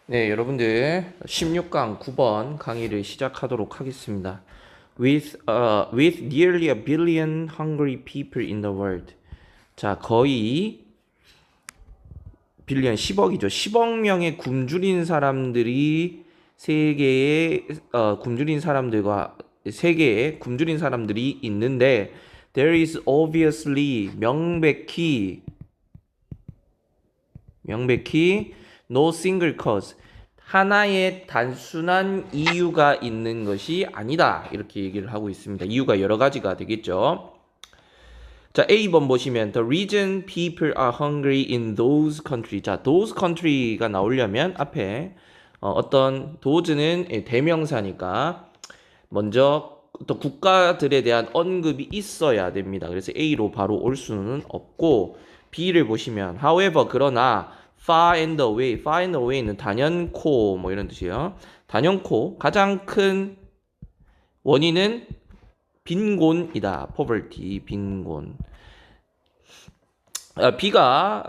네, 여러분들 16강 9번 강의를 시작하도록 하겠습니다. With nearly a billion hungry people in the world. 자, 거의 빌리언 10억이죠. 10억 명의 굶주린 사람들이 세계에 굶주린 사람들이 있는데 there is obviously 명백히 no single cause 하나의 단순한 이유가 있는 것이 아니다 이렇게 얘기를 하고 있습니다. 이유가 여러 가지가 되겠죠. 자, A번 보시면 the reason people are hungry in those countries. 자, those country가 나오려면 앞에 어떤 those는 대명사니까 먼저 또 국가들에 대한 언급이 있어야 됩니다. 그래서 A로 바로 올 수는 없고 B를 보시면 however 그러나 far and away는 단연코 뭐 이런 뜻이에요. 단연코 가장 큰 원인은 빈곤이다. poverty, 빈곤. B가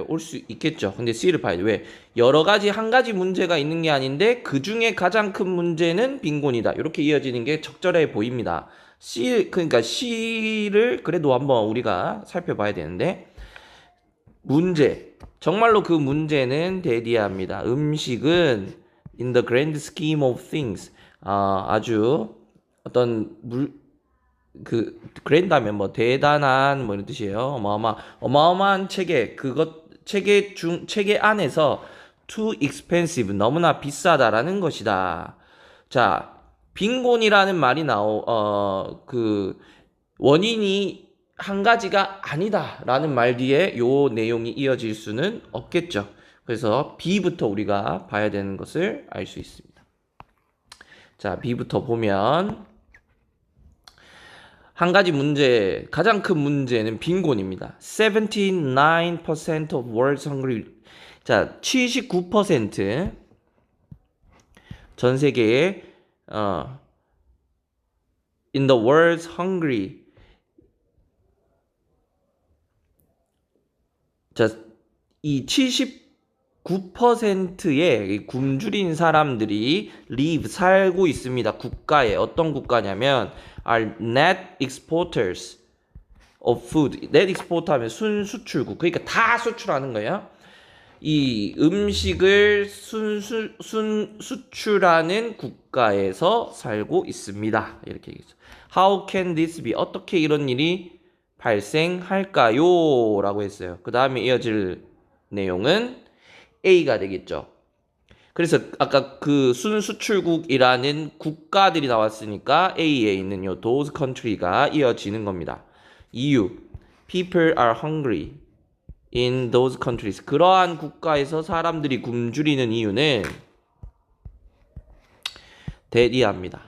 올 수 있겠죠. 근데 C를 봐야 돼. 왜? 여러 가지 한 가지 문제가 있는 게 아닌데 그 중에 가장 큰 문제는 빈곤이다. 이렇게 이어지는 게 적절해 보입니다. 그러니까 C를 그래도 한번 우리가 살펴봐야 되는데 문제. 정말로 그 문제는 대디합니다. 음식은 in the grand scheme of things 아주 어떤 그랜드하면 뭐 대단한 뭐 이런 뜻이에요. 어마어마한 체계 안에서 too expensive 너무나 비싸다라는 것이다. 자, 빈곤이라는 말이 원인이 한 가지가 아니다라는 말 뒤에 요 내용이 이어질 수는 없겠죠. 그래서 B부터 우리가 봐야 되는 것을 알 수 있습니다. 자, B부터 보면 한 가지 문제, 가장 큰 문제는 빈곤입니다. 79% of world's hungry. 자, 79% 전 세계에 in the world's hungry. 자, 이 79%의 굶주린 사람들이 살고 있습니다. 국가에. 어떤 국가냐면 are net exporters of food. net exporter 하면 순수출국. 그러니까 다 수출하는 거예요. 이 음식을 수출하는 국가에서 살고 있습니다. 이렇게 얘기했죠. How can this be? 어떻게 이런 일이 발생할까요? 라고 했어요. 그 다음에 이어질 내용은 A가 되겠죠. 그래서 아까 그 순수출국이라는 국가들이 나왔으니까 A에 있는 요 those country가 이어지는 겁니다. 이유 people are hungry in those countries. 그러한 국가에서 사람들이 굶주리는 이유는 대디합니다.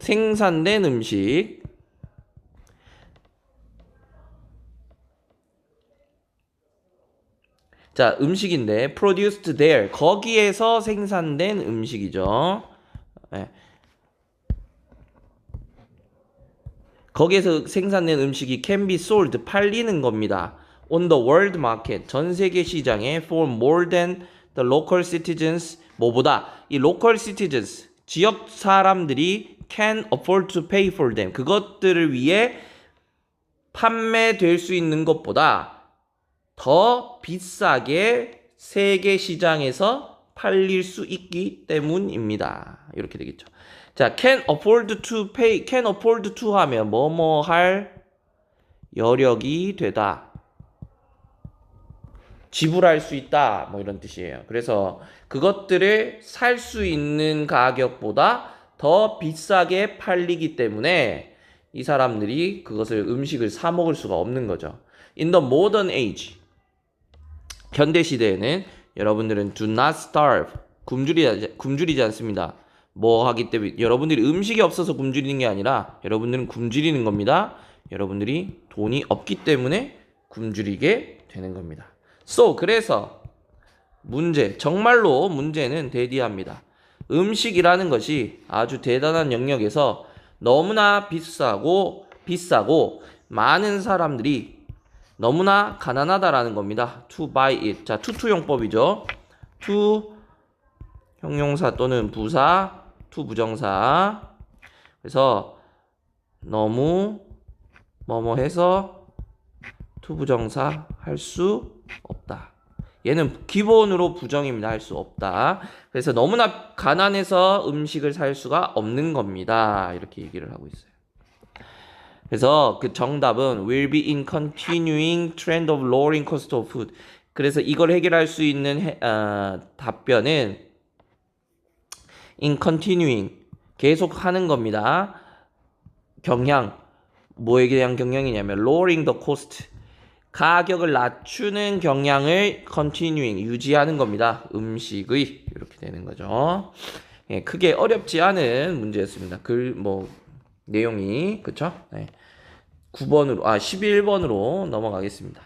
생산된 음식 자, 음식인데 produced there 거기에서 생산된 음식이죠. 네. 거기에서 생산된 음식이 can be sold 팔리는 겁니다. on the world market 전 세계 시장에 for more than the local citizens 뭐보다 이 local citizens 지역 사람들이 can afford to pay for them 그것들을 위해 판매될 수 있는 것보다 더 비싸게 세계 시장에서 팔릴 수 있기 때문입니다. 이렇게 되겠죠. 자, can afford to pay, can afford to 하면 뭐뭐 할 여력이 되다. 지불할 수 있다. 뭐 이런 뜻이에요. 그래서 그것들을 살 수 있는 가격보다 더 비싸게 팔리기 때문에 이 사람들이 음식을 사 먹을 수가 없는 거죠. In the modern age 현대 시대에는 여러분들은 do not starve 굶주리지 않습니다. 뭐 하기 때문에 여러분들이 음식이 없어서 굶주리는 게 아니라 여러분들은 굶주리는 겁니다. 여러분들이 돈이 없기 때문에 굶주리게 되는 겁니다. 그래서 정말로 문제는 대디합니다. 음식이라는 것이 아주 대단한 영역에서 너무나 비싸고 많은 사람들이 너무나 가난하다라는 겁니다. to buy it. 자, 투투용법이죠. to 형용사 또는 부사, to 부정사. 그래서 너무 뭐뭐 해서 to 부정사 할 수 없다. 얘는 기본으로 부정입니다. 할 수 없다. 그래서 너무나 가난해서 음식을 살 수가 없는 겁니다. 이렇게 얘기를 하고 있어요. 그래서 그 정답은 will be in continuing trend of lowering cost of food. 그래서 이걸 해결할 수 있는 답변은 in continuing 계속 하는 겁니다. 경향 뭐에 대한 경향이냐면 lowering the cost 가격을 낮추는 경향을 continuing 유지하는 겁니다. 음식의 이렇게 되는 거죠. 예, 크게 어렵지 않은 문제였습니다. 내용이 그쵸? 네. 11번으로 넘어가겠습니다.